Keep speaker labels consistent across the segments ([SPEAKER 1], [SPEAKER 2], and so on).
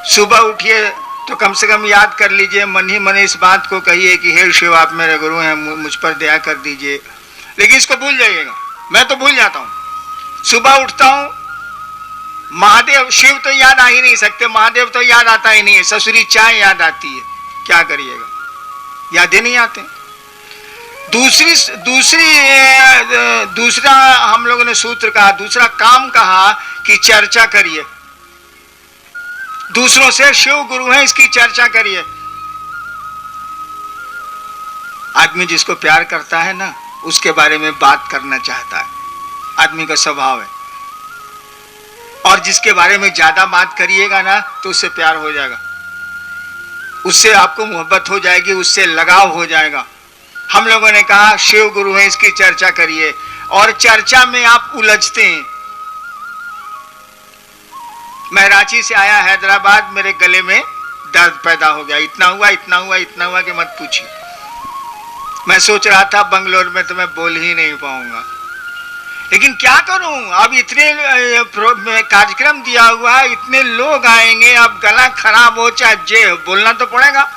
[SPEAKER 1] सुबह उठिए तो कम से कम याद कर लीजिए, मन ही मन इस बात को कहिए कि हे शिव आप मेरे गुरु हैं, मुझ पर दया कर दीजिए। लेकिन इसको भूल जाइएगा, मैं तो भूल जाता हूं। सुबह उठता हूं, महादेव शिव तो याद आ ही नहीं सकते, महादेव तो याद आता ही नहीं है, ससुरी चाय याद आती है, क्या करिएगा, याद ही नहीं आते। दूसरा हम लोगों ने सूत्र कहा, दूसरा काम कहा कि चर्चा करिए, दूसरों से शिव गुरु हैं इसकी चर्चा करिए। आदमी जिसको प्यार करता है ना, उसके बारे में बात करना चाहता है, आदमी का स्वभाव है। और जिसके बारे में ज्यादा बात करिएगा ना तो उससे प्यार हो जाएगा, उससे आपको मोहब्बत हो जाएगी, उससे लगाव हो जाएगा। हम लोगों ने कहा शिव गुरु है इसकी चर्चा करिए, और चर्चा में आप उलझते हैं। मैं रांची से आया हैदराबाद, मेरे गले में दर्द पैदा हो गया, इतना हुआ इतना हुआ इतना हुआ कि मत पूछिए। मैं सोच रहा था बंगलोर में तो मैं बोल ही नहीं पाऊंगा, लेकिन क्या करूं, अब इतने कार्यक्रम दिया हुआ है, इतने लोग आएंगे, अब गला खराब हो चाहे जे बोलना तो पड़ेगा।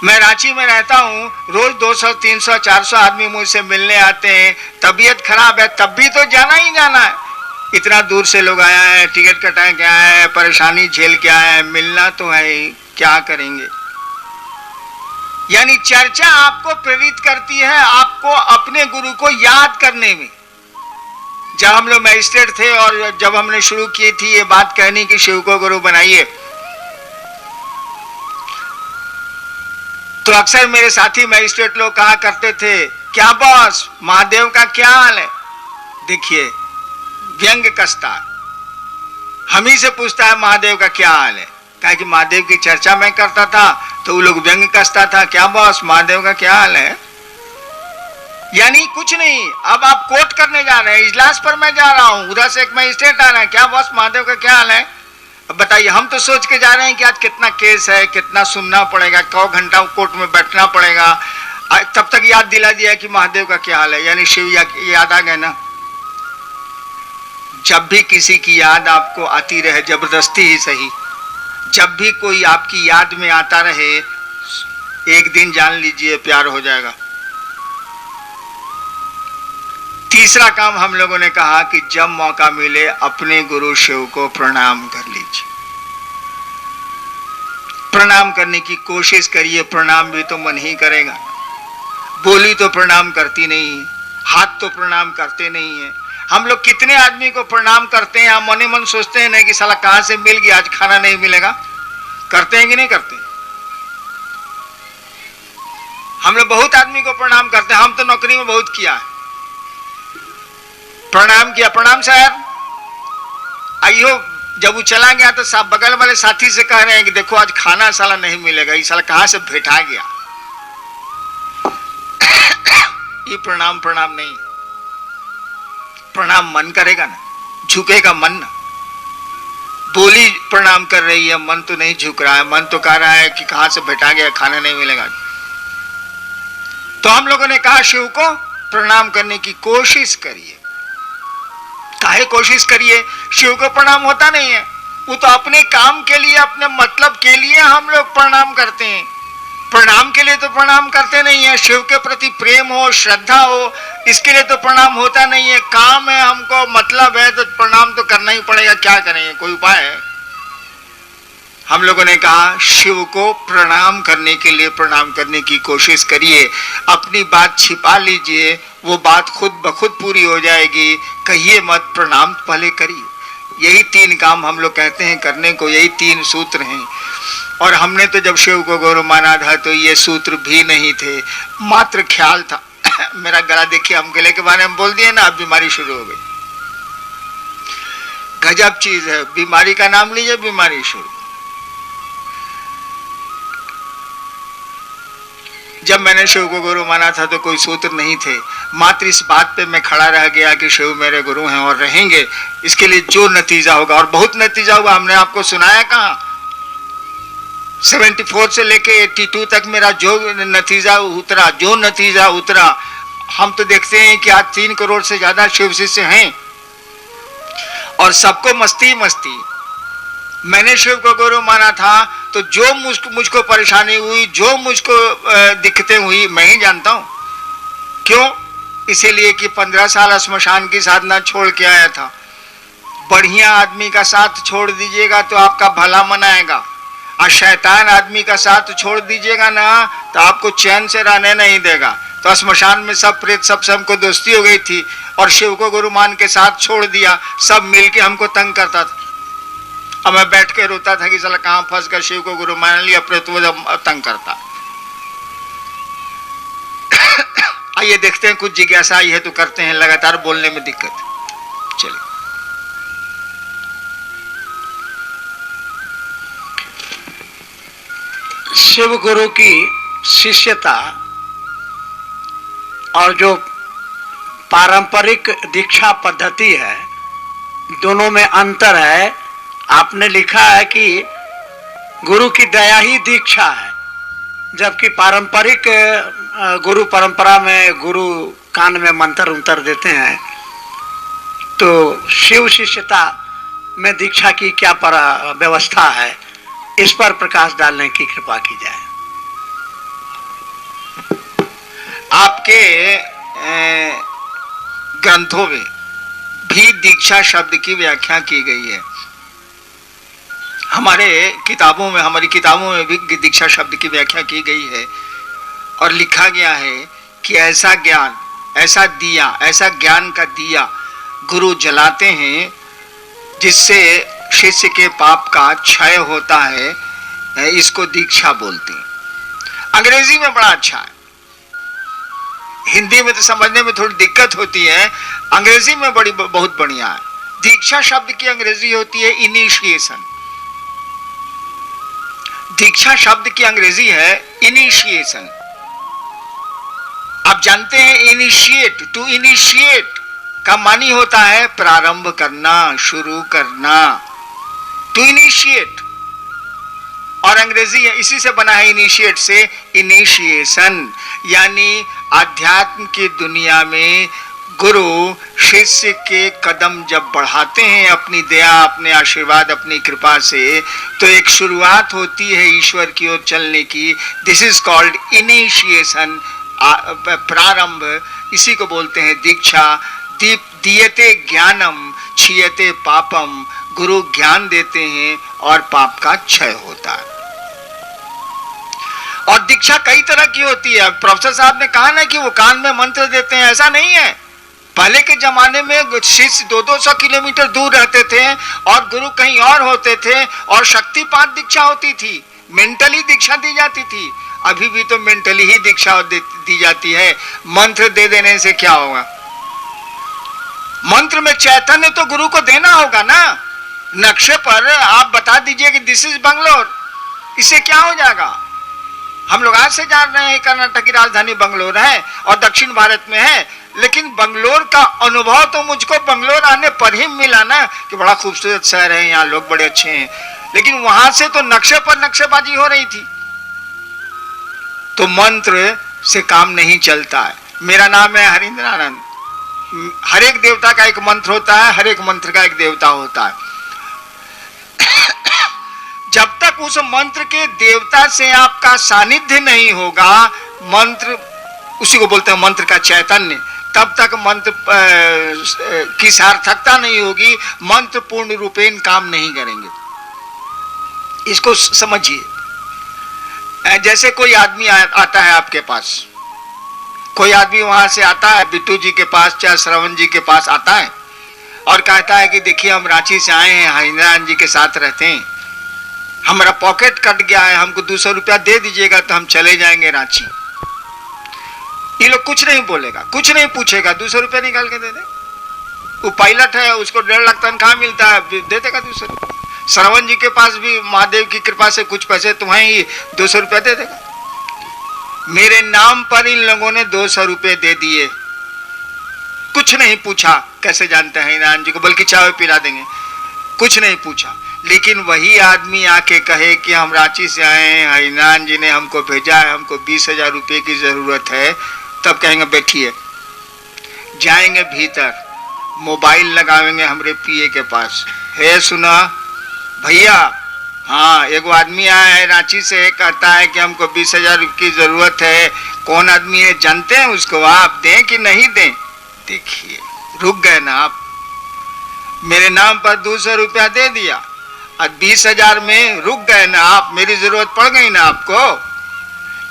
[SPEAKER 1] मैं रांची में रहता हूं, रोज 200 300 400 आदमी मुझसे मिलने आते हैं, तबीयत खराब है तब भी तो जाना ही जाना है। इतना दूर से लोग आया है, टिकट कटाए के आया है, परेशानी झेल के आया है, मिलना तो है ही, क्या करेंगे। यानी चर्चा आपको प्रेरित करती है आपको अपने गुरु को याद करने में। जब हम लोग मैजिस्ट्रेट थे और जब हमने शुरू की थी ये बात कहनी कि शिव को गुरु बनाइए, तो अक्सर मेरे साथी मैजिस्ट्रेट लोग कहा करते थे, क्या बॉस महादेव का क्या हाल है। देखिए व्यंग कसता है, हम ही से पूछता है महादेव का क्या हाल है, कहा कि महादेव की चर्चा मैं करता था तो वो लोग व्यंग कसता था, क्या बॉस महादेव का क्या हाल है। यानी कुछ नहीं, अब आप कोर्ट करने जा रहे हैं, इजलास पर मैं जा रहा हूं, उधर से एक मैजिस्ट्रेट आ रहा है, क्या बॉस महादेव का क्या हाल है। अब बताइए, हम तो सोच के जा रहे हैं कि आज कितना केस है, कितना सुनना पड़ेगा, कौ घंटा कोर्ट में बैठना पड़ेगा, तब तक याद दिला दिया कि महादेव का क्या हाल है। यानी शिव याद आ गए ना। जब भी किसी की याद आपको आती रहे, जबरदस्ती ही सही, जब भी कोई आपकी याद में आता रहे, एक दिन जान लीजिए प्यार हो जाएगा। तीसरा काम हम लोगों ने कहा कि जब मौका मिले अपने गुरु शिव को प्रणाम कर लीजिए, प्रणाम करने की कोशिश करिए। प्रणाम भी तो मन ही करेगा, बोली तो प्रणाम करती नहीं है, हाथ तो प्रणाम करते नहीं है। हम लोग कितने आदमी को प्रणाम करते हैं, हम मने मन सोचते हैं ना कि साला कहां से मिल गया, आज खाना नहीं मिलेगा। करते हैं कि नहीं करते। हम लोग बहुत आदमी को प्रणाम करते हैं, हम तो नौकरी में बहुत किया है, प्रणाम किया, प्रणाम सर आइयो। जब वो चला गया तो सब बगल वाले साथी से कह रहे हैं कि देखो आज खाना साला नहीं मिलेगा, ये साला कहां से भेटा गया। ये प्रणाम प्रणाम नहीं, प्रणाम मन करेगा ना, झुकेगा मन ना। बोली प्रणाम कर रही है, मन तो नहीं झुक रहा है, मन तो कह रहा है कि कहां से भेटा गया, खाना नहीं मिलेगा। तो हम लोगों ने कहा शिव को प्रणाम करने की कोशिश करिए। काहे कोशिश करिए, शिव को प्रणाम होता नहीं है, वो तो अपने काम के लिए, अपने मतलब के लिए हम लोग प्रणाम करते हैं। प्रणाम के लिए तो प्रणाम करते नहीं है, शिव के प्रति प्रेम हो, श्रद्धा हो, इसके लिए तो प्रणाम होता नहीं है। काम है, हमको मतलब है, तो प्रणाम तो करना ही पड़ेगा, क्या करेंगे, कोई उपाय है। हम लोगों ने कहा शिव को प्रणाम करने के लिए प्रणाम करने की कोशिश करिए, अपनी बात छिपा लीजिए, वो बात खुद ब खुद पूरी हो जाएगी। कहिए मत, प्रणाम पहले करिए। यही 3 काम हम लोग कहते हैं करने को, यही 3 सूत्र हैं। और हमने तो जब शिव को गुरु माना था तो ये सूत्र भी नहीं थे, मात्र ख्याल था। मेरा गला देखिए, हम गले के बारे में बोल दिए ना, अब बीमारी शुरू हो गई। गजब चीज है, बीमारी का नाम लीजिए बीमारी शुरू। जब मैंने शिव को गुरु माना था तो कोई सूत्र नहीं थे, मात्र इस बात पे मैं खड़ा रह गया कि शिव मेरे गुरु हैं और रहेंगे, इसके लिए जो नतीजा होगा। और बहुत नतीजा हुआ, हमने आपको सुनाया कहाँ। 74 से लेके 82 तक मेरा जो नतीजा उतरा, जो नतीजा उतरा, हम तो देखते हैं कि आज 3 करोड़ से ज्यादा शिव शिष्य हैं और सबको मस्ती मस्ती। मैंने शिव को गुरु माना था, तो जो मुझको परेशानी हुई, जो मुझको दिक्कतें हुई, मैं ही जानता हूं। क्यों? इसीलिए कि 15 साल स्मशान की साधना छोड़ के आया था। बढ़िया आदमी का साथ छोड़ दीजिएगा तो आपका भला मनाएगा, और शैतान आदमी का साथ छोड़ दीजिएगा ना तो आपको चैन से रहने नहीं देगा। तो स्मशान में सब प्रेत सबसे हमको दोस्ती हो गई थी, और शिव को गुरु मान के साथ छोड़ दिया। सब मिलके हमको तंग करता था, और मैं बैठ के रोता था कि साला कहां फंस गया, शिव को गुरु मान लिया, प्रेत वो तंग करता। आइए देखते हैं, कुछ जिज्ञासा आई है तो करते हैं, लगातार बोलने में दिक्कत। चलिए,
[SPEAKER 2] शिव गुरु की शिष्यता और जो पारंपरिक दीक्षा पद्धति है, दोनों में अंतर है। आपने लिखा है कि गुरु की दया ही दीक्षा है, जबकि पारंपरिक गुरु परंपरा में गुरु कान में मंत्र उंतर देते हैं। तो शिव शिष्यता में दीक्षा की क्या व्यवस्था है, इस पर प्रकाश डालने की कृपा की जाए।
[SPEAKER 1] आपके ग्रंथों में भी दीक्षा शब्द की व्याख्या की गई है। हमारी किताबों में भी दीक्षा शब्द की व्याख्या की गई है, और लिखा गया है कि ऐसा ज्ञान, ऐसा दिया, ऐसा ज्ञान का दिया गुरु जलाते हैं जिससे शिष्य के पाप का क्षय होता है। इसको दीक्षा बोलते हैं। अंग्रेजी में बड़ा अच्छा है, हिंदी में तो समझने में थोड़ी दिक्कत होती है, अंग्रेजी में बहुत बढ़िया है। दीक्षा शब्द की अंग्रेजी होती है इनिशिएशन। दीक्षा शब्द की अंग्रेजी है इनिशिएशन। आप जानते हैं इनिशिएट, टू इनिशिएट का मानी होता है प्रारंभ करना, शुरू करना, टू इनिशिएट। और अंग्रेजी इसी से बना है, इनिशिएट से इनिशिएशन। यानी आध्यात्म की दुनिया में गुरु शिष्य के कदम जब बढ़ाते हैं अपनी दया, अपने आशीर्वाद, अपनी कृपा से, तो एक शुरुआत होती है ईश्वर की ओर चलने की। दिस इज कॉल्ड इनिशिएशन, प्रारंभ। इसी को बोलते हैं दीक्षा। दीयते ज्ञानम क्षीयते पापम, गुरु ज्ञान देते हैं और पाप का क्षय होता है। और दीक्षा कई तरह की होती है। प्रोफेसर साहब ने कहा ना कि वो कान में मंत्र देते हैं, ऐसा नहीं है। पहले के जमाने में शिष्य 200-200 किलोमीटर दूर रहते थे और गुरु कहीं और होते थे, और शक्तिपात दीक्षा होती थी, मेंटली दीक्षा दी जाती थी। अभी भी तो मेंटली ही दीक्षा दी जाती है। मंत्र दे देने से क्या होगा? मंत्र में चैतन्य तो गुरु को देना होगा ना। नक्शे पर आप बता दीजिए कि दिस इज बंगलोर, इससे क्या हो जाएगा? हम लोग आज से जान रहे हैं कर्नाटक की राजधानी बंगलोर है और दक्षिण भारत में है, लेकिन बंगलोर का अनुभव तो मुझको बंगलोर आने पर ही मिला ना, कि बड़ा खूबसूरत शहर है, यहाँ लोग बड़े अच्छे हैं। लेकिन वहां से तो नक्शे पर नक्शेबाजी हो रही थी। तो मंत्र से काम नहीं चलता है। मेरा नाम है हरिंद्र आनंद। हर एक देवता का एक मंत्र होता है, हर एक मंत्र का एक देवता होता है। जब तक उस मंत्र के देवता से आपका सानिध्य नहीं होगा, मंत्र, उसी को बोलते हैं मंत्र का चैतन्य, तब तक मंत्र की सार्थकता नहीं होगी। मंत्र पूर्ण रूपेण काम नहीं करेंगे। इसको समझिए। जैसे कोई आदमी आता है आपके पास, कोई आदमी वहां से आता है बिट्टू जी के पास, चाहे श्रवण जी के पास आता है और कहता है कि देखिए हम रांची से आए हैं, हरिंद्र जी के साथ रहते हैं, हमारा पॉकेट कट गया है, हमको 200 रुपया दे दीजिएगा तो हम चले जाएंगे रांची। ये लोग कुछ नहीं बोलेगा, कुछ नहीं पूछेगा, 200 रुपया निकाल के दे दे। वो पायलट है, उसको 1.5 लाख तनख्वाह मिलता है, दे देगा 200 रुपया। श्रवण जी के पास भी महादेव की कृपा से कुछ पैसे तुम्हें ही 200 रुपया दे देगा। मेरे नाम पर इन लोगों ने 200 रुपये दे दिए, कुछ नहीं पूछा कैसे जानते हैं हरिनारायण जी को, बल्कि चाय पिला देंगे, कुछ नहीं पूछा। लेकिन वही आदमी आके कहे कि हम रांची से आए हैं, हरिनारायण जी ने हमको भेजा है, हमको 20,000 रुपये की जरूरत है, तब कहेंगे बैठिए। जाएंगे भीतर, मोबाइल लगाएंगे हमरे पिए के पास, है सुना भैया हाँ, एक आदमी आया है रांची से, कहता है कि हमको 20,000 की जरूरत है। कौन आदमी है जानते हैं उसको? आप दें कि नहीं दें? देखिए, रुक गए ना आप। मेरे नाम पर 200 रुपया दे दिया और 20,000 में रुक गए ना आप। मेरी जरूरत पड़ गई ना आपको।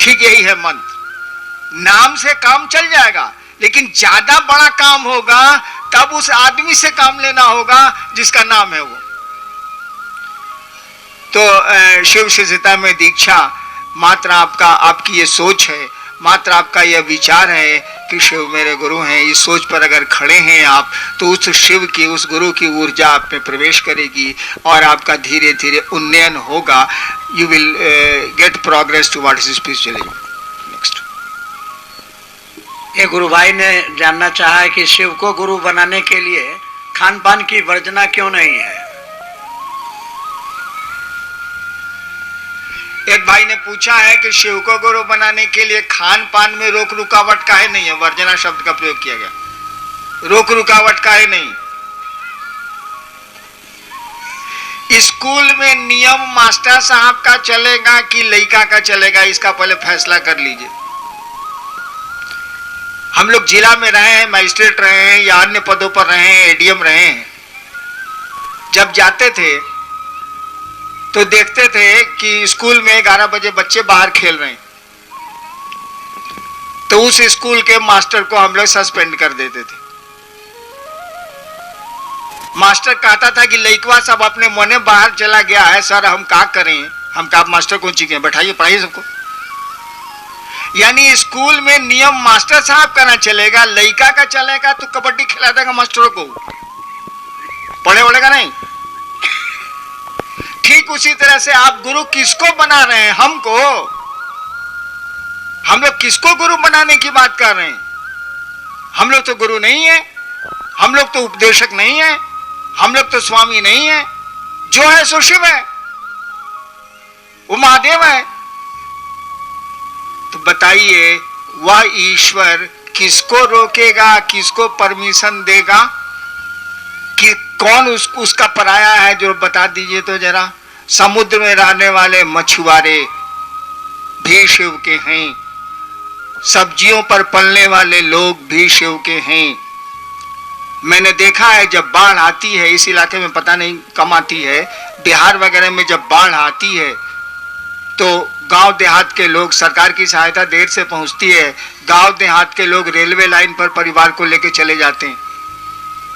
[SPEAKER 1] ठीक यही है मंत्र। नाम से काम चल जाएगा, लेकिन ज्यादा बड़ा काम होगा तब उस आदमी से काम लेना होगा जिसका नाम है वो। तो शिव शिष्यता में दीक्षा मात्र आपकी ये सोच है, मात्र आपका यह विचार है कि शिव मेरे गुरु हैं। इस सोच पर अगर खड़े हैं आप, तो उस शिव की, उस गुरु की ऊर्जा आप में प्रवेश करेगी और आपका धीरे धीरे उन्नयन होगा। You will get progress towards spiritualism. Next.
[SPEAKER 2] ये गुरु भाई ने जानना चाहा है कि शिव को गुरु बनाने के लिए खान पान की वर्जना क्यों नहीं है।
[SPEAKER 1] एक भाई ने पूछा है कि शिव को गुरु बनाने के लिए खान पान में रोक रुकावट काहे नहीं है? वर्जना शब्द का प्रयोग किया गया। रोक रुकावट काहे नहीं? स्कूल में नियम मास्टर साहब का चलेगा कि लड़का का चलेगा, इसका पहले फैसला कर लीजिए। हम लोग जिला में रहे हैं, मजिस्ट्रेट रहे हैं या अन्य पदों पर रहे हैं, एडीएम रहे हैं। जब जाते थे तो देखते थे कि स्कूल में 11 बजे बच्चे बाहर खेल रहे हैं, तो उस स्कूल के मास्टर को हम लोग सस्पेंड कर देते थे। मास्टर कहता था कि लइकवा सब अपने मोने बाहर चला गया है, सर हम क्या करें? हम कहा मास्टर को चीखें, बैठाइए, पढ़ाइए सबको। यानी स्कूल में नियम मास्टर साहब का ना चलेगा, लइका का चलेगा तो कबड्डी खिला देगा मास्टरों को, पढ़े वढ़ेगा नहीं। ठीक उसी तरह से आप गुरु किसको बना रहे हैं? हमको। हम लोग किसको गुरु बनाने की बात कर रहे हैं? हम लोग तो गुरु नहीं है, हम लोग तो उपदेशक नहीं है, हम लोग तो स्वामी नहीं है। जो है सो शिव है, वो महादेव है। तो बताइए, वह ईश्वर किसको रोकेगा, किसको परमिशन देगा कि कौन उसका पराया है? जो बता दीजिए तो जरा। समुद्र में रहने वाले मछुआरे भी शिव के हैं, सब्जियों पर पलने वाले लोग भी शिव के हैं। मैंने देखा है जब बाढ़ आती है, इस इलाके में पता नहीं कम आती है, बिहार वगैरह में जब बाढ़ आती है तो गांव देहात के लोग, सरकार की सहायता देर से पहुंचती है, गांव देहात के लोग रेलवे लाइन पर परिवार को लेकर चले जाते हैं।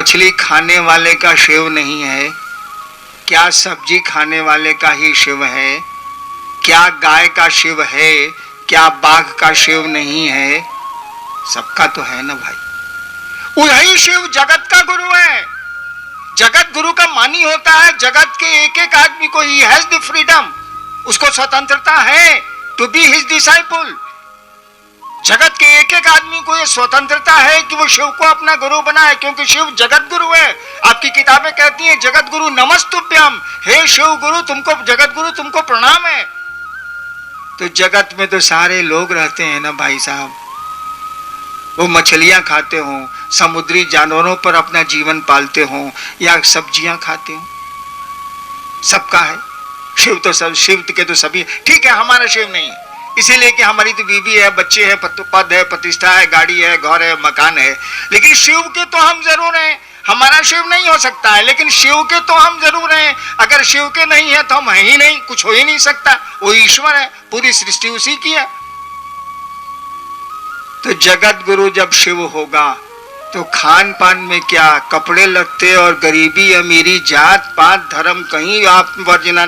[SPEAKER 1] मछली खाने वाले का शिव नहीं है क्या? सब्जी खाने वाले का ही शिव है क्या? गाय का शिव है क्या? बाघ का शिव नहीं है? सबका तो है ना भाई। वही शिव जगत का गुरु है। जगत गुरु का मानी होता है जगत के एक एक आदमी को। ही हैज द फ्रीडम, उसको स्वतंत्रता है टू बी हिज डिसाइपल। जगत के एक एक आदमी को यह स्वतंत्रता है कि वो शिव को अपना गुरु बनाए, क्योंकि शिव जगत गुरु है। आपकी किताबें कहती हैं जगत गुरु नमस्तुभ्यम, हे शिव गुरु तुमको, जगत गुरु तुमको प्रणाम है। तो जगत में तो सारे लोग रहते हैं ना भाई साहब। वो मछलियां खाते हों, समुद्री जानवरों पर अपना जीवन पालते हों या सब्जियां खाते हों, सबका है। शिव तो सब, शिव के तो सभी ठीक है, हमारा शिव नहीं है इसीलिए कि हमारी तो बीवी है, बच्चे हैं, पद है, प्रतिष्ठा है, गाड़ी है, घर है, मकान है। लेकिन शिव के तो हम जरूर हैं। हमारा शिव नहीं हो सकता है, लेकिन शिव के तो हम जरूर हैं। अगर शिव के नहीं है तो हम हैं ही नहीं, कुछ हो ही नहीं सकता। वो ईश्वर है, पूरी सृष्टि उसी की है। तो जगत गुरु जब शिव होगा तो खान पान में क्या, कपड़े लत्ते और गरीबी अमीरी, जात पात धर्म कहीं आप वर्जना